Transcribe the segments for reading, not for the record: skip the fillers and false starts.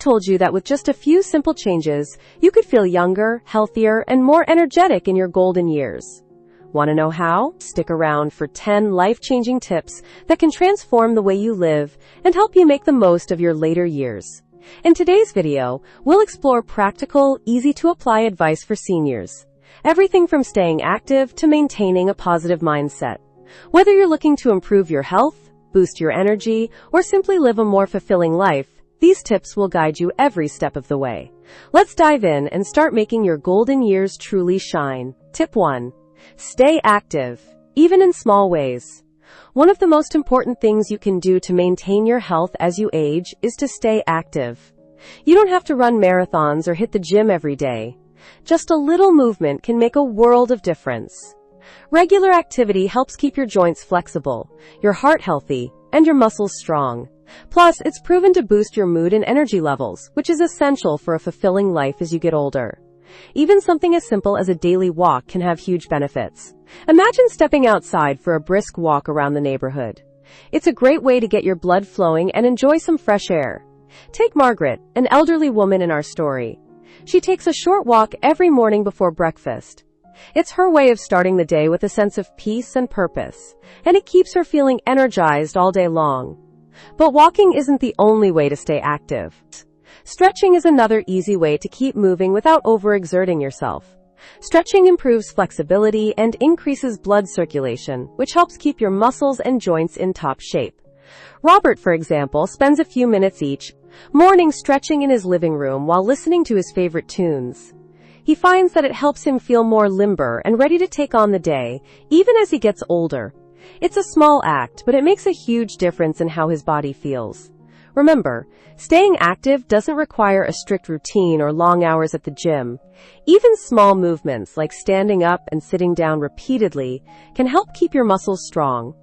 told you that with just a few simple changes, you could feel younger, healthier, and more energetic in your golden years. Want to know how? Stick around for 10 life-changing tips that can transform the way you live and help you make the most of your later years. In today's video, we'll explore practical, easy-to-apply advice for seniors. Everything from staying active to maintaining a positive mindset. Whether you're looking to improve your health, boost your energy, or simply live a more fulfilling life, these tips will guide you every step of the way. Let's dive in and start making your golden years truly shine. Tip 1. Stay active, even in small ways. One of the most important things you can do to maintain your health as you age is to stay active. You don't have to run marathons or hit the gym every day. Just a little movement can make a world of difference. Regular activity helps keep your joints flexible, your heart healthy, and your muscles strong. Plus, it's proven to boost your mood and energy levels, which is essential for a fulfilling life as you get older. Even something as simple as a daily walk can have huge benefits. Imagine stepping outside for a brisk walk around the neighborhood. It's a great way to get your blood flowing and enjoy some fresh air. Take Margaret, an elderly woman in our story. She takes a short walk every morning before breakfast. It's her way of starting the day with a sense of peace and purpose, and it keeps her feeling energized all day long. But walking isn't the only way to stay active. Stretching is another easy way to keep moving without overexerting yourself. Stretching improves flexibility and increases blood circulation, which helps keep your muscles and joints in top shape. Robert, for example, spends a few minutes each morning stretching in his living room while listening to his favorite tunes. He finds that it helps him feel more limber and ready to take on the day, even as he gets older. It's a small act, but it makes a huge difference in how his body feels. Remember, staying active doesn't require a strict routine or long hours at the gym. Even small movements like standing up and sitting down repeatedly can help keep your muscles strong.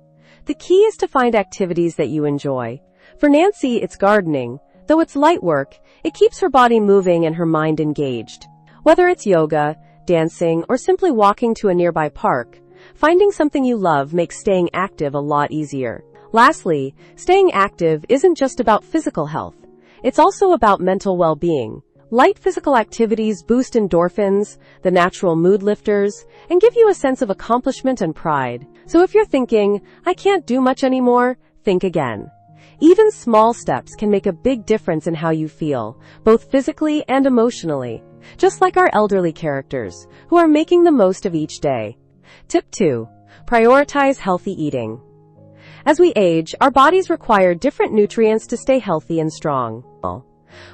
The key is to find activities that you enjoy. For Nancy, it's gardening. Though it's light work, it keeps her body moving and her mind engaged. Whether it's yoga, dancing, or simply walking to a nearby park, finding something you love makes staying active a lot easier. Lastly, staying active isn't just about physical health. It's also about mental well-being. Light physical activities boost endorphins, the natural mood lifters, and give you a sense of accomplishment and pride. So if you're thinking, I can't do much anymore, think again. Even small steps can make a big difference in how you feel, both physically and emotionally, just like our elderly characters, who are making the most of each day. Tip 2. Prioritize healthy eating. As we age, our bodies require different nutrients to stay healthy and strong.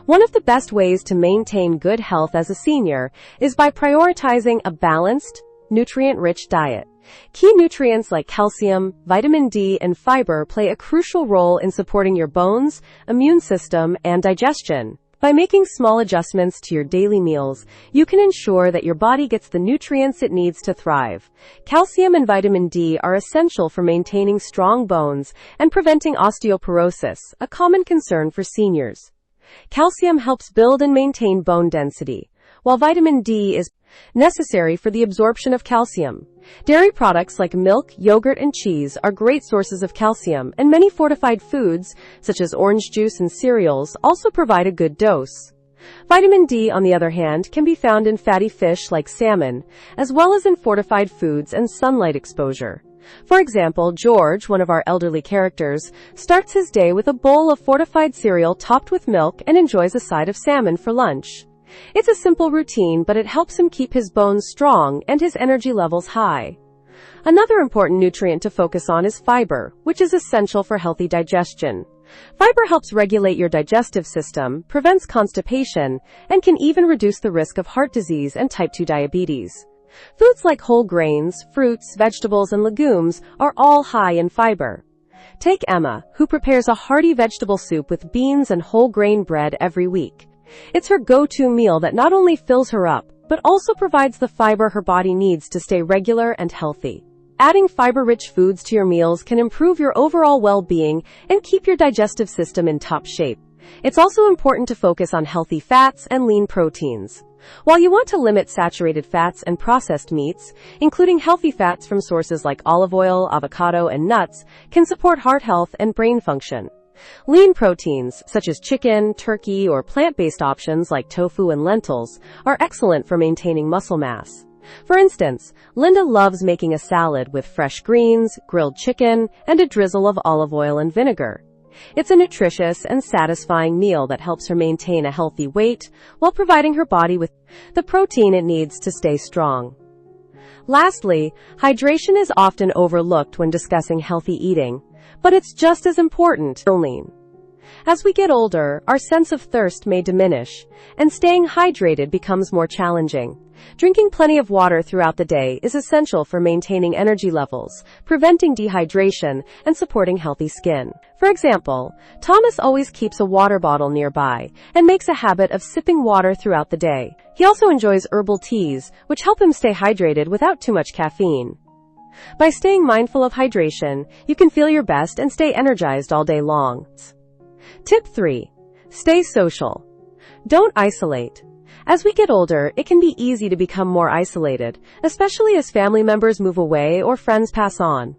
One of the best ways to maintain good health as a senior is by prioritizing a balanced, nutrient-rich diet. Key nutrients like calcium, vitamin D, and fiber play a crucial role in supporting your bones, immune system, and digestion. By making small adjustments to your daily meals, you can ensure that your body gets the nutrients it needs to thrive. Calcium and vitamin D are essential for maintaining strong bones and preventing osteoporosis, a common concern for seniors. Calcium helps build and maintain bone density, while vitamin D is necessary for the absorption of calcium. Dairy products like milk, yogurt, and cheese are great sources of calcium, and many fortified foods, such as orange juice and cereals, also provide a good dose. Vitamin D, on the other hand, can be found in fatty fish like salmon, as well as in fortified foods and sunlight exposure. For example, George, one of our elderly characters, starts his day with a bowl of fortified cereal topped with milk and enjoys a side of salmon for lunch. It's a simple routine, but it helps him keep his bones strong and his energy levels high. Another important nutrient to focus on is fiber, which is essential for healthy digestion. Fiber helps regulate your digestive system, prevents constipation, and can even reduce the risk of heart disease and type 2 diabetes. Foods like whole grains, fruits, vegetables, and legumes are all high in fiber. Take Emma, who prepares a hearty vegetable soup with beans and whole grain bread every week. It's her go-to meal that not only fills her up, but also provides the fiber her body needs to stay regular and healthy. Adding fiber-rich foods to your meals can improve your overall well-being and keep your digestive system in top shape. It's also important to focus on healthy fats and lean proteins. While you want to limit saturated fats and processed meats, including healthy fats from sources like olive oil, avocado, and nuts can support heart health and brain function. Lean proteins, such as chicken, turkey, or plant-based options like tofu and lentils, are excellent for maintaining muscle mass. For instance, Linda loves making a salad with fresh greens, grilled chicken, and a drizzle of olive oil and vinegar. It's a nutritious and satisfying meal that helps her maintain a healthy weight while providing her body with the protein it needs to stay strong. Lastly, hydration is often overlooked when discussing healthy eating, but it's just as important. As we get older, our sense of thirst may diminish, and staying hydrated becomes more challenging. Drinking plenty of water throughout the day is essential for maintaining energy levels, preventing dehydration, and supporting healthy skin. For example, Thomas always keeps a water bottle nearby and makes a habit of sipping water throughout the day. He also enjoys herbal teas, which help him stay hydrated without too much caffeine. By staying mindful of hydration, you can feel your best and stay energized all day long. Tip 3. Stay social. Don't isolate. As we get older, it can be easy to become more isolated, especially as family members move away or friends pass on.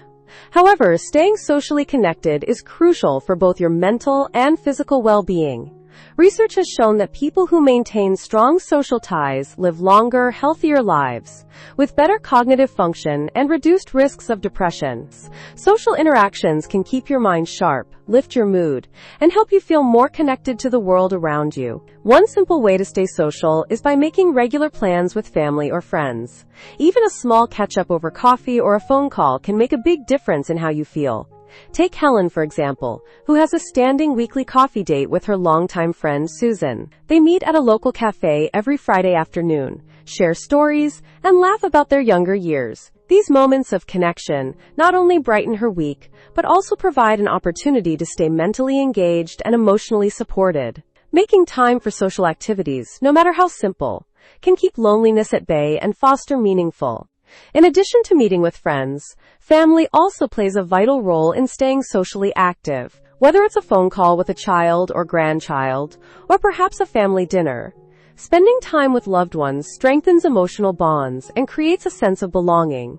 However, staying socially connected is crucial for both your mental and physical well-being. Research has shown that people who maintain strong social ties live longer, healthier lives, with better cognitive function and reduced risks of depression. Social interactions can keep your mind sharp, lift your mood, and help you feel more connected to the world around you. One simple way to stay social is by making regular plans with family or friends. Even a small catch-up over coffee or a phone call can make a big difference in how you feel. Take Helen, for example, who has a standing weekly coffee date with her longtime friend Susan. They meet at a local cafe every Friday afternoon, share stories, and laugh about their younger years. These moments of connection not only brighten her week, but also provide an opportunity to stay mentally engaged and emotionally supported. Making time for social activities, no matter how simple, can keep loneliness at bay and foster meaningful. In addition to meeting with friends, family also plays a vital role in staying socially active. Whether it's a phone call with a child or grandchild, or perhaps a family dinner, spending time with loved ones strengthens emotional bonds and creates a sense of belonging.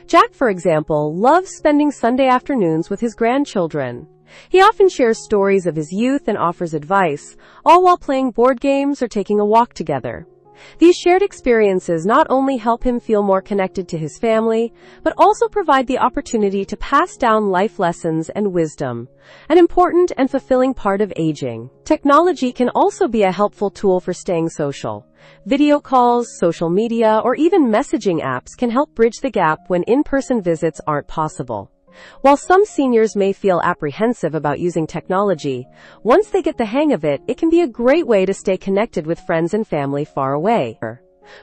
Jack, for example, loves spending Sunday afternoons with his grandchildren. He often shares stories of his youth and offers advice, all while playing board games or taking a walk together. These shared experiences not only help him feel more connected to his family, but also provide the opportunity to pass down life lessons and wisdom, an important and fulfilling part of aging. Technology can also be a helpful tool for staying social. Video calls, social media, or even messaging apps can help bridge the gap when in-person visits aren't possible. While some seniors may feel apprehensive about using technology, once they get the hang of it, it can be a great way to stay connected with friends and family far away.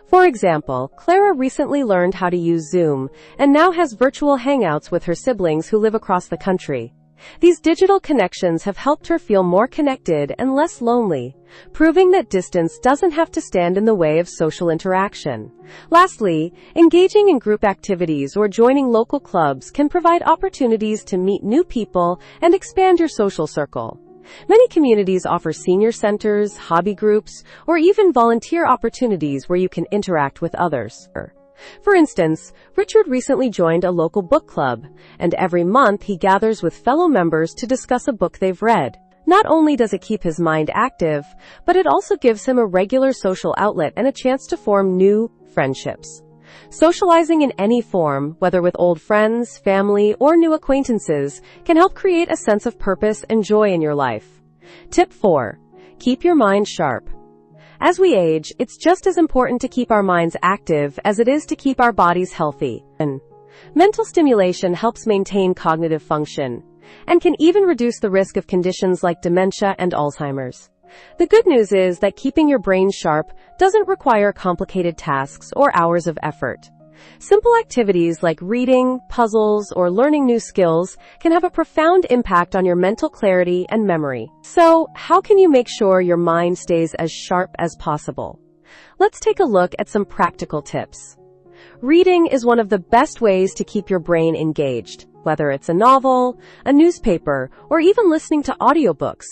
For example, Clara recently learned how to use Zoom and now has virtual hangouts with her siblings who live across the country. These digital connections have helped her feel more connected and less lonely, proving that distance doesn't have to stand in the way of social interaction. Lastly, engaging in group activities or joining local clubs can provide opportunities to meet new people and expand your social circle. Many communities offer senior centers, hobby groups, or even volunteer opportunities where you can interact with others. For instance, Richard recently joined a local book club, and every month he gathers with fellow members to discuss a book they've read. Not only does it keep his mind active, but it also gives him a regular social outlet and a chance to form new friendships. Socializing in any form, whether with old friends, family, or new acquaintances, can help create a sense of purpose and joy in your life. Tip 4. Keep your mind sharp. As we age, it's just as important to keep our minds active as it is to keep our bodies healthy. And mental stimulation helps maintain cognitive function and can even reduce the risk of conditions like dementia and Alzheimer's. The good news is that keeping your brain sharp doesn't require complicated tasks or hours of effort. Simple activities like reading, puzzles, or learning new skills can have a profound impact on your mental clarity and memory. So, how can you make sure your mind stays as sharp as possible? Let's take a look at some practical tips. Reading is one of the best ways to keep your brain engaged. Whether it's a novel, a newspaper, or even listening to audiobooks,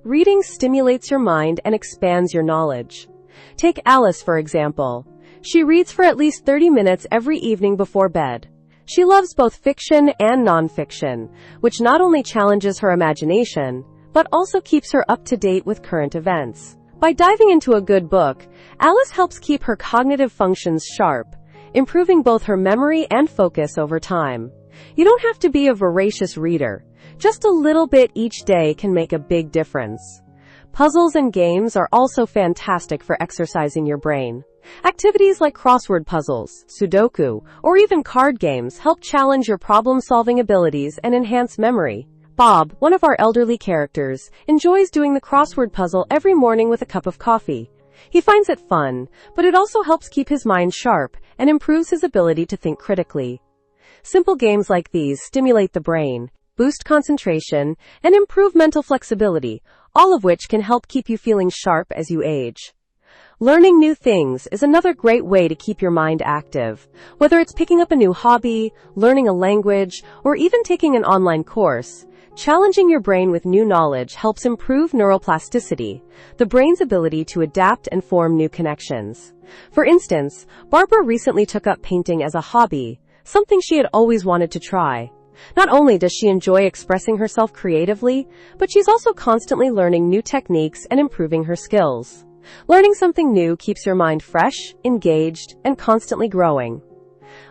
reading stimulates your mind and expands your knowledge. Take Alice, for example. She reads for at least 30 minutes every evening before bed. She loves both fiction and nonfiction, which not only challenges her imagination, but also keeps her up to date with current events. By diving into a good book, Alice helps keep her cognitive functions sharp, improving both her memory and focus over time. You don't have to be a voracious reader. Just a little bit each day can make a big difference. Puzzles and games are also fantastic for exercising your brain. Activities like crossword puzzles, Sudoku, or even card games help challenge your problem-solving abilities and enhance memory. Bob, one of our elderly characters, enjoys doing the crossword puzzle every morning with a cup of coffee. He finds it fun, but it also helps keep his mind sharp and improves his ability to think critically. Simple games like these stimulate the brain, boost concentration, and improve mental flexibility, all of which can help keep you feeling sharp as you age. Learning new things is another great way to keep your mind active. Whether it's picking up a new hobby, learning a language, or even taking an online course, challenging your brain with new knowledge helps improve neuroplasticity, the brain's ability to adapt and form new connections. For instance, Barbara recently took up painting as a hobby, something she had always wanted to try. Not only does she enjoy expressing herself creatively, but she's also constantly learning new techniques and improving her skills. Learning something new keeps your mind fresh, engaged, and constantly growing.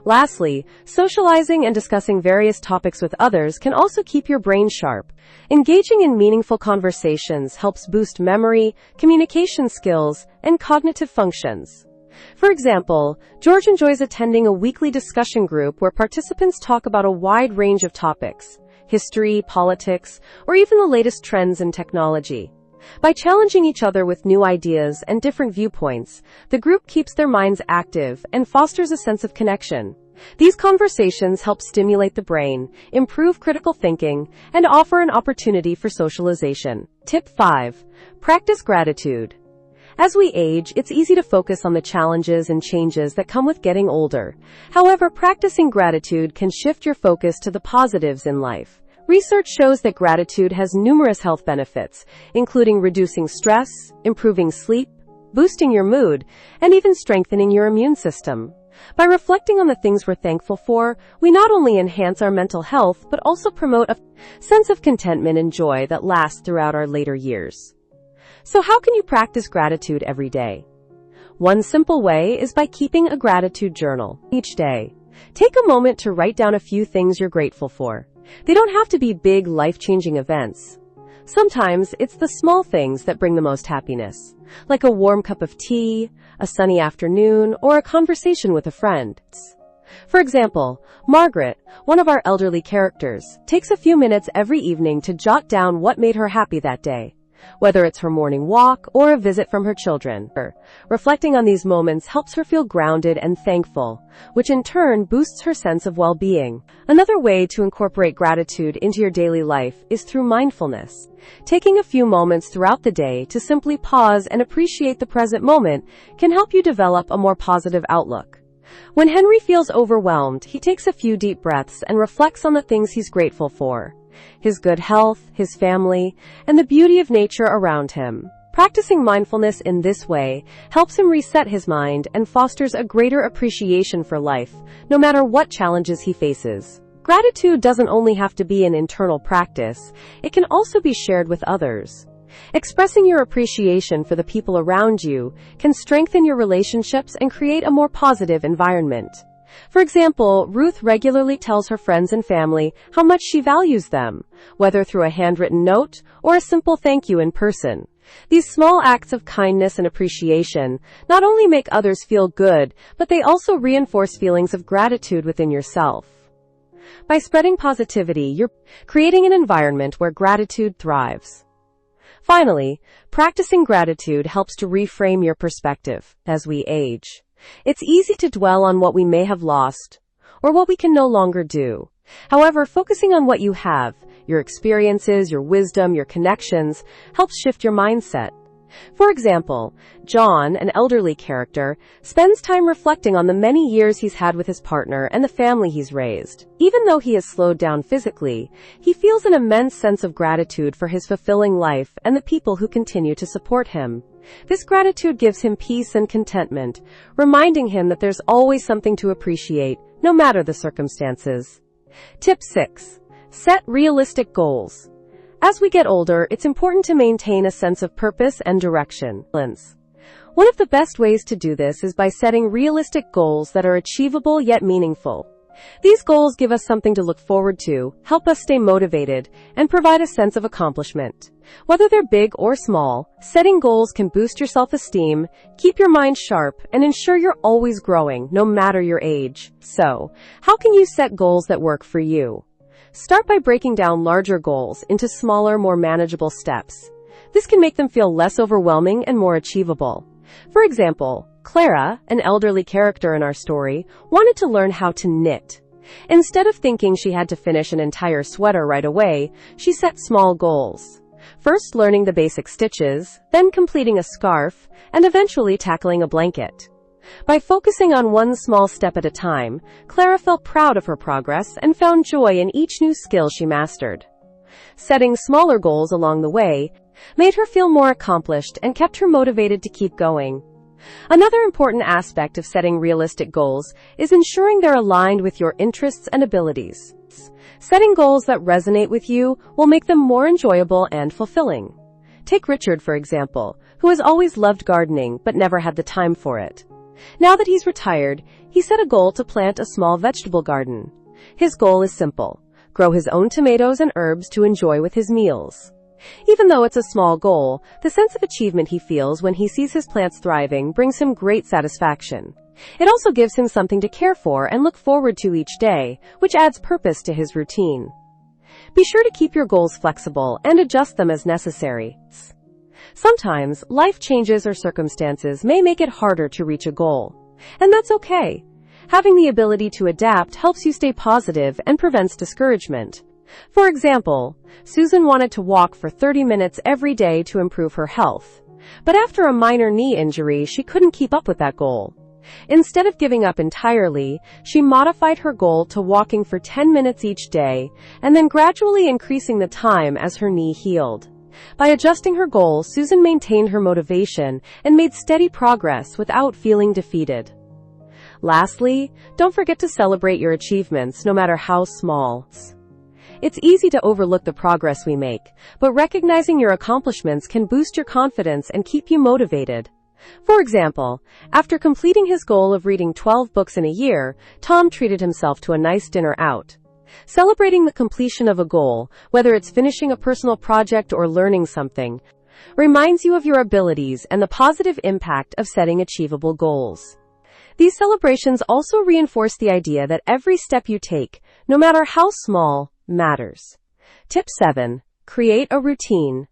Lastly, socializing and discussing various topics with others can also keep your brain sharp. Engaging in meaningful conversations helps boost memory, communication skills, and cognitive functions. For example, George enjoys attending a weekly discussion group where participants talk about a wide range of topics: history, politics, or even the latest trends in technology. By challenging each other with new ideas and different viewpoints, the group keeps their minds active and fosters a sense of connection. These conversations help stimulate the brain, improve critical thinking, and offer an opportunity for socialization. Tip 5. Practice gratitude. As we age, it's easy to focus on the challenges and changes that come with getting older. However, practicing gratitude can shift your focus to the positives in life. Research shows that gratitude has numerous health benefits, including reducing stress, improving sleep, boosting your mood, and even strengthening your immune system. By reflecting on the things we're thankful for, we not only enhance our mental health, but also promote a sense of contentment and joy that lasts throughout our later years. So how can you practice gratitude every day? One simple way is by keeping a gratitude journal each day. Take a moment to write down a few things you're grateful for. They don't have to be big, life-changing events. Sometimes it's the small things that bring the most happiness, like a warm cup of tea, a sunny afternoon, or a conversation with a friend. For example, Margaret, one of our elderly characters, takes a few minutes every evening to jot down what made her happy that day, whether it's her morning walk or a visit from her children. Reflecting on these moments helps her feel grounded and thankful, which in turn boosts her sense of well-being. Another way to incorporate gratitude into your daily life is through mindfulness. Taking a few moments throughout the day to simply pause and appreciate the present moment can help you develop a more positive outlook. When Henry feels overwhelmed, he takes a few deep breaths and reflects on the things he's grateful for: his good health, his family, and the beauty of nature around him. Practicing mindfulness in this way helps him reset his mind and fosters a greater appreciation for life, no matter what challenges he faces. Gratitude doesn't only have to be an internal practice, it can also be shared with others. Expressing your appreciation for the people around you can strengthen your relationships and create a more positive environment. For example, Ruth regularly tells her friends and family how much she values them, whether through a handwritten note or a simple thank you in person. These small acts of kindness and appreciation not only make others feel good, but they also reinforce feelings of gratitude within yourself. By spreading positivity, you're creating an environment where gratitude thrives. Finally, practicing gratitude helps to reframe your perspective as we age. It's easy to dwell on what we may have lost or what we can no longer do. However, focusing on what you have, your experiences, your wisdom, your connections, helps shift your mindset. For example, John, an elderly character, spends time reflecting on the many years he's had with his partner and the family he's raised. Even though he has slowed down physically, he feels an immense sense of gratitude for his fulfilling life and the people who continue to support him. This gratitude gives him peace and contentment, reminding him that there's always something to appreciate, no matter the circumstances. Tip 6. Set realistic goals. As we get older, it's important to maintain a sense of purpose and direction. One of the best ways to do this is by setting realistic goals that are achievable yet meaningful. These goals give us something to look forward to, help us stay motivated, and provide a sense of accomplishment. Whether they're big or small, setting goals can boost your self-esteem, keep your mind sharp, and ensure you're always growing, no matter your age. So, how can you set goals that work for you? Start by breaking down larger goals into smaller, more manageable steps. This can make them feel less overwhelming and more achievable. For example, Clara, an elderly character in our story, wanted to learn how to knit. Instead of thinking she had to finish an entire sweater right away, she set small goals. First learning the basic stitches, then completing a scarf, and eventually tackling a blanket. By focusing on one small step at a time, Clara felt proud of her progress and found joy in each new skill she mastered. Setting smaller goals along the way made her feel more accomplished and kept her motivated to keep going. Another important aspect of setting realistic goals is ensuring they're aligned with your interests and abilities. Setting goals that resonate with you will make them more enjoyable and fulfilling. Take Richard, for example, who has always loved gardening but never had the time for it. Now that he's retired, he set a goal to plant a small vegetable garden. His goal is simple: grow his own tomatoes and herbs to enjoy with his meals. Even though it's a small goal, the sense of achievement he feels when he sees his plants thriving brings him great satisfaction. It also gives him something to care for and look forward to each day, which adds purpose to his routine. Be sure to keep your goals flexible and adjust them as necessary. Sometimes, life changes or circumstances may make it harder to reach a goal. And that's okay. Having the ability to adapt helps you stay positive and prevents discouragement. For example, Susan wanted to walk for 30 minutes every day to improve her health. But after a minor knee injury, she couldn't keep up with that goal. Instead of giving up entirely, she modified her goal to walking for 10 minutes each day, and then gradually increasing the time as her knee healed. By adjusting her goal, Susan maintained her motivation and made steady progress without feeling defeated. Lastly, don't forget to celebrate your achievements, no matter how small. It's easy to overlook the progress we make, but recognizing your accomplishments can boost your confidence and keep you motivated. For example, after completing his goal of reading 12 books in a year, Tom treated himself to a nice dinner out. Celebrating the completion of a goal, whether it's finishing a personal project or learning something, reminds you of your abilities and the positive impact of setting achievable goals. These celebrations also reinforce the idea that every step you take, no matter how small, matters. Tip 7. Create a routine.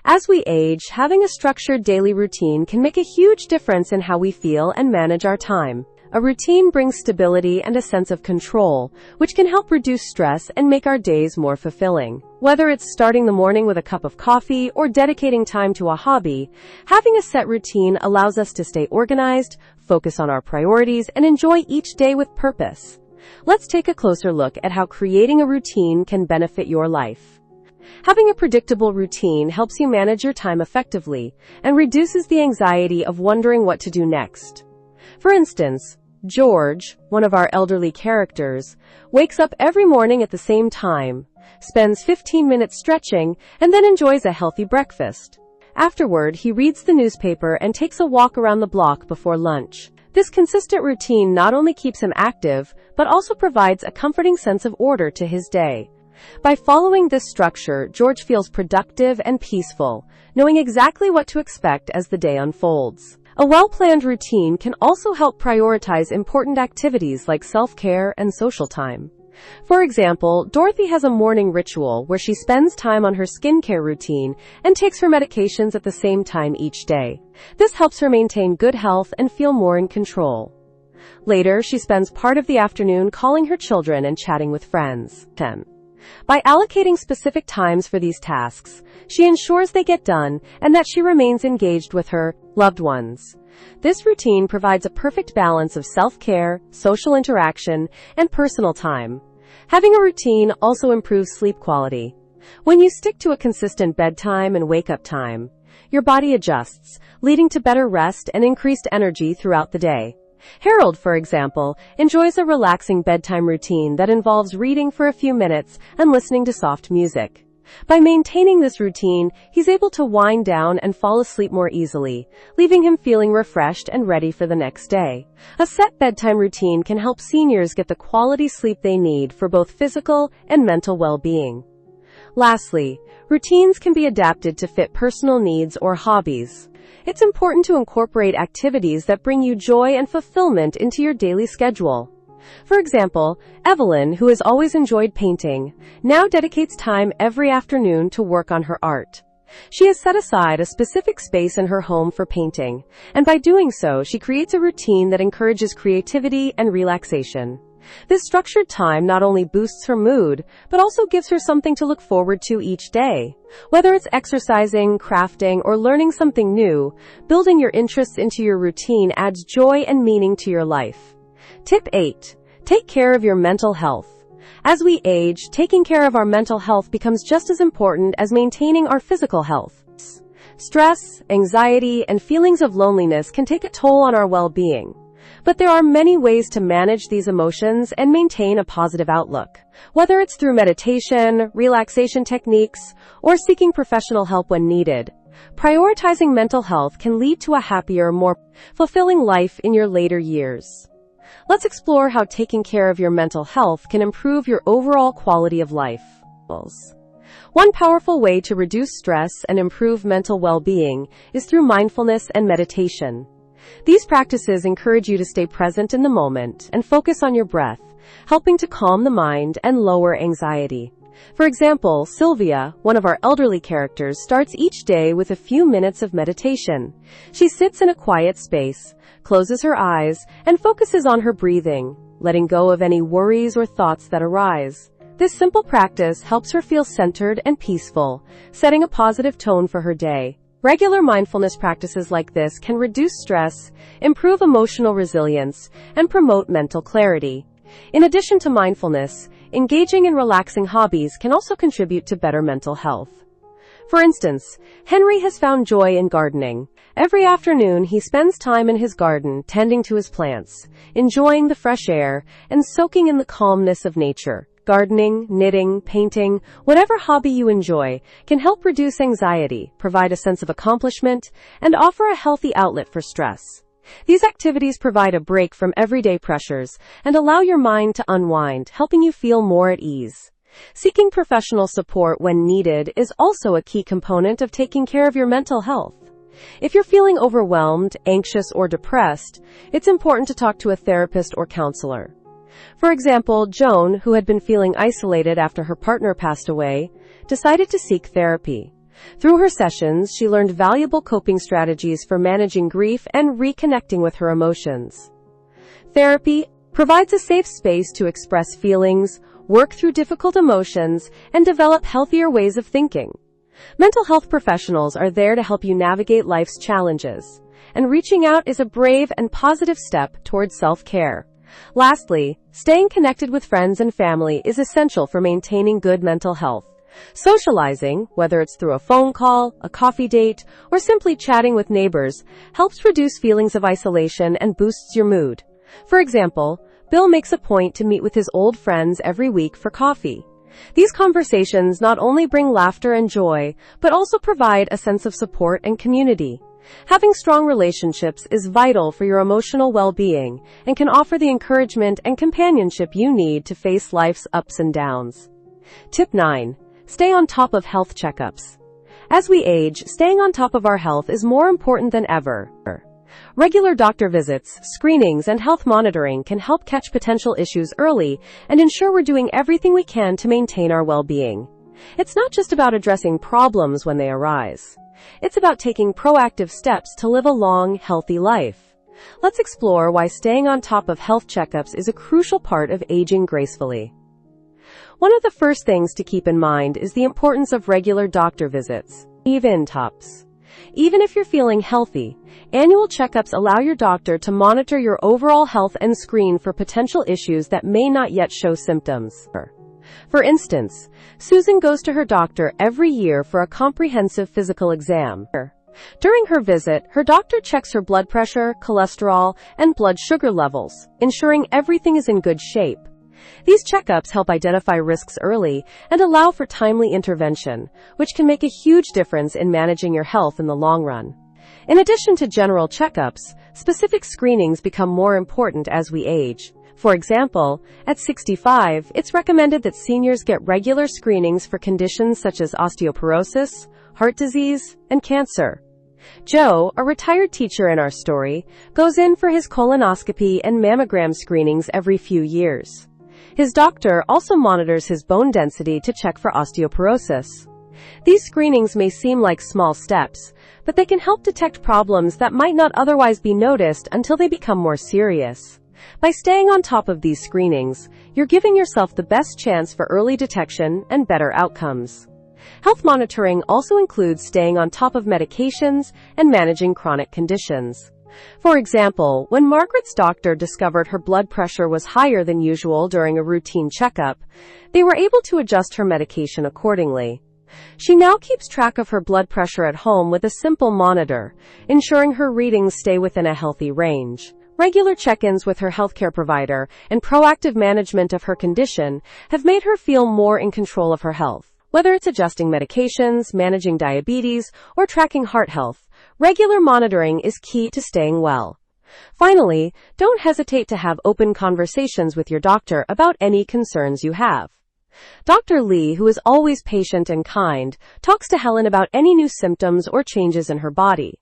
As we age, having a structured daily routine can make a huge difference in how we feel and manage our time. A routine brings stability and a sense of control, which can help reduce stress and make our days more fulfilling. Whether it's starting the morning with a cup of coffee or dedicating time to a hobby, having a set routine allows us to stay organized, focus on our priorities, and enjoy each day with purpose. Let's take a closer look at how creating a routine can benefit your life. Having a predictable routine helps you manage your time effectively and reduces the anxiety of wondering what to do next. For instance, George, one of our elderly characters, wakes up every morning at the same time, spends 15 minutes stretching, and then enjoys a healthy breakfast. Afterward, he reads the newspaper and takes a walk around the block before lunch. This consistent routine not only keeps him active, but also provides a comforting sense of order to his day. By following this structure, George feels productive and peaceful, knowing exactly what to expect as the day unfolds. A well-planned routine can also help prioritize important activities like self-care and social time. For example, Dorothy has a morning ritual where she spends time on her skincare routine and takes her medications at the same time each day. This helps her maintain good health and feel more in control. Later, she spends part of the afternoon calling her children and chatting with friends. 10. By allocating specific times for these tasks, she ensures they get done and that she remains engaged with her loved ones. This routine provides a perfect balance of self-care, social interaction, and personal time. Having a routine also improves sleep quality. When you stick to a consistent bedtime and wake-up time, your body adjusts, leading to better rest and increased energy throughout the day. Harold, for example, enjoys a relaxing bedtime routine that involves reading for a few minutes and listening to soft music. By maintaining this routine, he's able to wind down and fall asleep more easily, leaving him feeling refreshed and ready for the next day. A set bedtime routine can help seniors get the quality sleep they need for both physical and mental well-being. Lastly, routines can be adapted to fit personal needs or hobbies. It's important to incorporate activities that bring you joy and fulfillment into your daily schedule. For example, Evelyn, who has always enjoyed painting, now dedicates time every afternoon to work on her art. She has set aside a specific space in her home for painting, and by doing so, she creates a routine that encourages creativity and relaxation. This structured time not only boosts her mood, but also gives her something to look forward to each day. Whether it's exercising, crafting, or learning something new, building your interests into your routine adds joy and meaning to your life. Tip 8. Take care of your mental health. As we age, taking care of our mental health becomes just as important as maintaining our physical health. Stress, anxiety, and feelings of loneliness can take a toll on our well-being. But there are many ways to manage these emotions and maintain a positive outlook. Whether it's through meditation, relaxation techniques, or seeking professional help when needed, prioritizing mental health can lead to a happier, more fulfilling life in your later years. Let's explore how taking care of your mental health can improve your overall quality of life. One powerful way to reduce stress and improve mental well-being is through mindfulness and meditation. These practices encourage you to stay present in the moment and focus on your breath, helping to calm the mind and lower anxiety. For example, Sylvia, one of our elderly characters, starts each day with a few minutes of meditation. She sits in a quiet space, closes her eyes, and focuses on her breathing, letting go of any worries or thoughts that arise. This simple practice helps her feel centered and peaceful, setting a positive tone for her day. Regular mindfulness practices like this can reduce stress, improve emotional resilience, and promote mental clarity. In addition to mindfulness, engaging in relaxing hobbies can also contribute to better mental health. For instance, Henry has found joy in gardening. Every afternoon, he spends time in his garden, tending to his plants, enjoying the fresh air, and soaking in the calmness of nature. Gardening, knitting, painting, whatever hobby you enjoy, can help reduce anxiety, provide a sense of accomplishment, and offer a healthy outlet for stress. These activities provide a break from everyday pressures and allow your mind to unwind, helping you feel more at ease. Seeking professional support when needed is also a key component of taking care of your mental health. If you're feeling overwhelmed, anxious, or depressed, it's important to talk to a therapist or counselor. For example, Joan, who had been feeling isolated after her partner passed away, decided to seek therapy. Through her sessions, she learned valuable coping strategies for managing grief and reconnecting with her emotions. Therapy provides a safe space to express feelings, work through difficult emotions, and develop healthier ways of thinking. Mental health professionals are there to help you navigate life's challenges, and reaching out is a brave and positive step towards self-care. Lastly, staying connected with friends and family is essential for maintaining good mental health. Socializing, whether it's through a phone call, a coffee date, or simply chatting with neighbors, helps reduce feelings of isolation and boosts your mood. For example, Bill makes a point to meet with his old friends every week for coffee. These conversations not only bring laughter and joy, but also provide a sense of support and community. Having strong relationships is vital for your emotional well-being and can offer the encouragement and companionship you need to face life's ups and downs. Tip 9. Stay on top of health checkups. As we age, staying on top of our health is more important than ever. Regular doctor visits, screenings, and health monitoring can help catch potential issues early and ensure we're doing everything we can to maintain our well-being. It's not just about addressing problems when they arise. It's about taking proactive steps to live a long, healthy life. Let's explore why staying on top of health checkups is a crucial part of aging gracefully. One of the first things to keep in mind is the importance of regular doctor visits. Even if you're feeling healthy, annual checkups allow your doctor to monitor your overall health and screen for potential issues that may not yet show symptoms. For instance, Susan goes to her doctor every year for a comprehensive physical exam. During her visit, her doctor checks her blood pressure, cholesterol, and blood sugar levels, ensuring everything is in good shape. These checkups help identify risks early and allow for timely intervention, which can make a huge difference in managing your health in the long run. In addition to general checkups, specific screenings become more important as we age. For example, at 65, it's recommended that seniors get regular screenings for conditions such as osteoporosis, heart disease, and cancer. Joe, a retired teacher in our story, goes in for his colonoscopy and mammogram screenings every few years. His doctor also monitors his bone density to check for osteoporosis. These screenings may seem like small steps, but they can help detect problems that might not otherwise be noticed until they become more serious. By staying on top of these screenings, you're giving yourself the best chance for early detection and better outcomes. Health monitoring also includes staying on top of medications and managing chronic conditions. For example, when Margaret's doctor discovered her blood pressure was higher than usual during a routine checkup, they were able to adjust her medication accordingly. She now keeps track of her blood pressure at home with a simple monitor, ensuring her readings stay within a healthy range. Regular check-ins with her healthcare provider and proactive management of her condition have made her feel more in control of her health. Whether it's adjusting medications, managing diabetes, or tracking heart health, regular monitoring is key to staying well. Finally, don't hesitate to have open conversations with your doctor about any concerns you have. Dr. Lee, who is always patient and kind, talks to Helen about any new symptoms or changes in her body.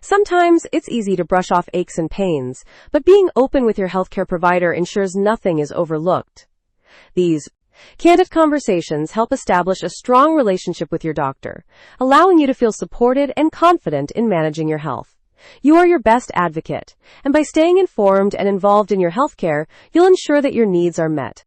Sometimes it's easy to brush off aches and pains, but being open with your healthcare provider ensures nothing is overlooked. These candid conversations help establish a strong relationship with your doctor, allowing you to feel supported and confident in managing your health. You are your best advocate, and by staying informed and involved in your healthcare, you'll ensure that your needs are met.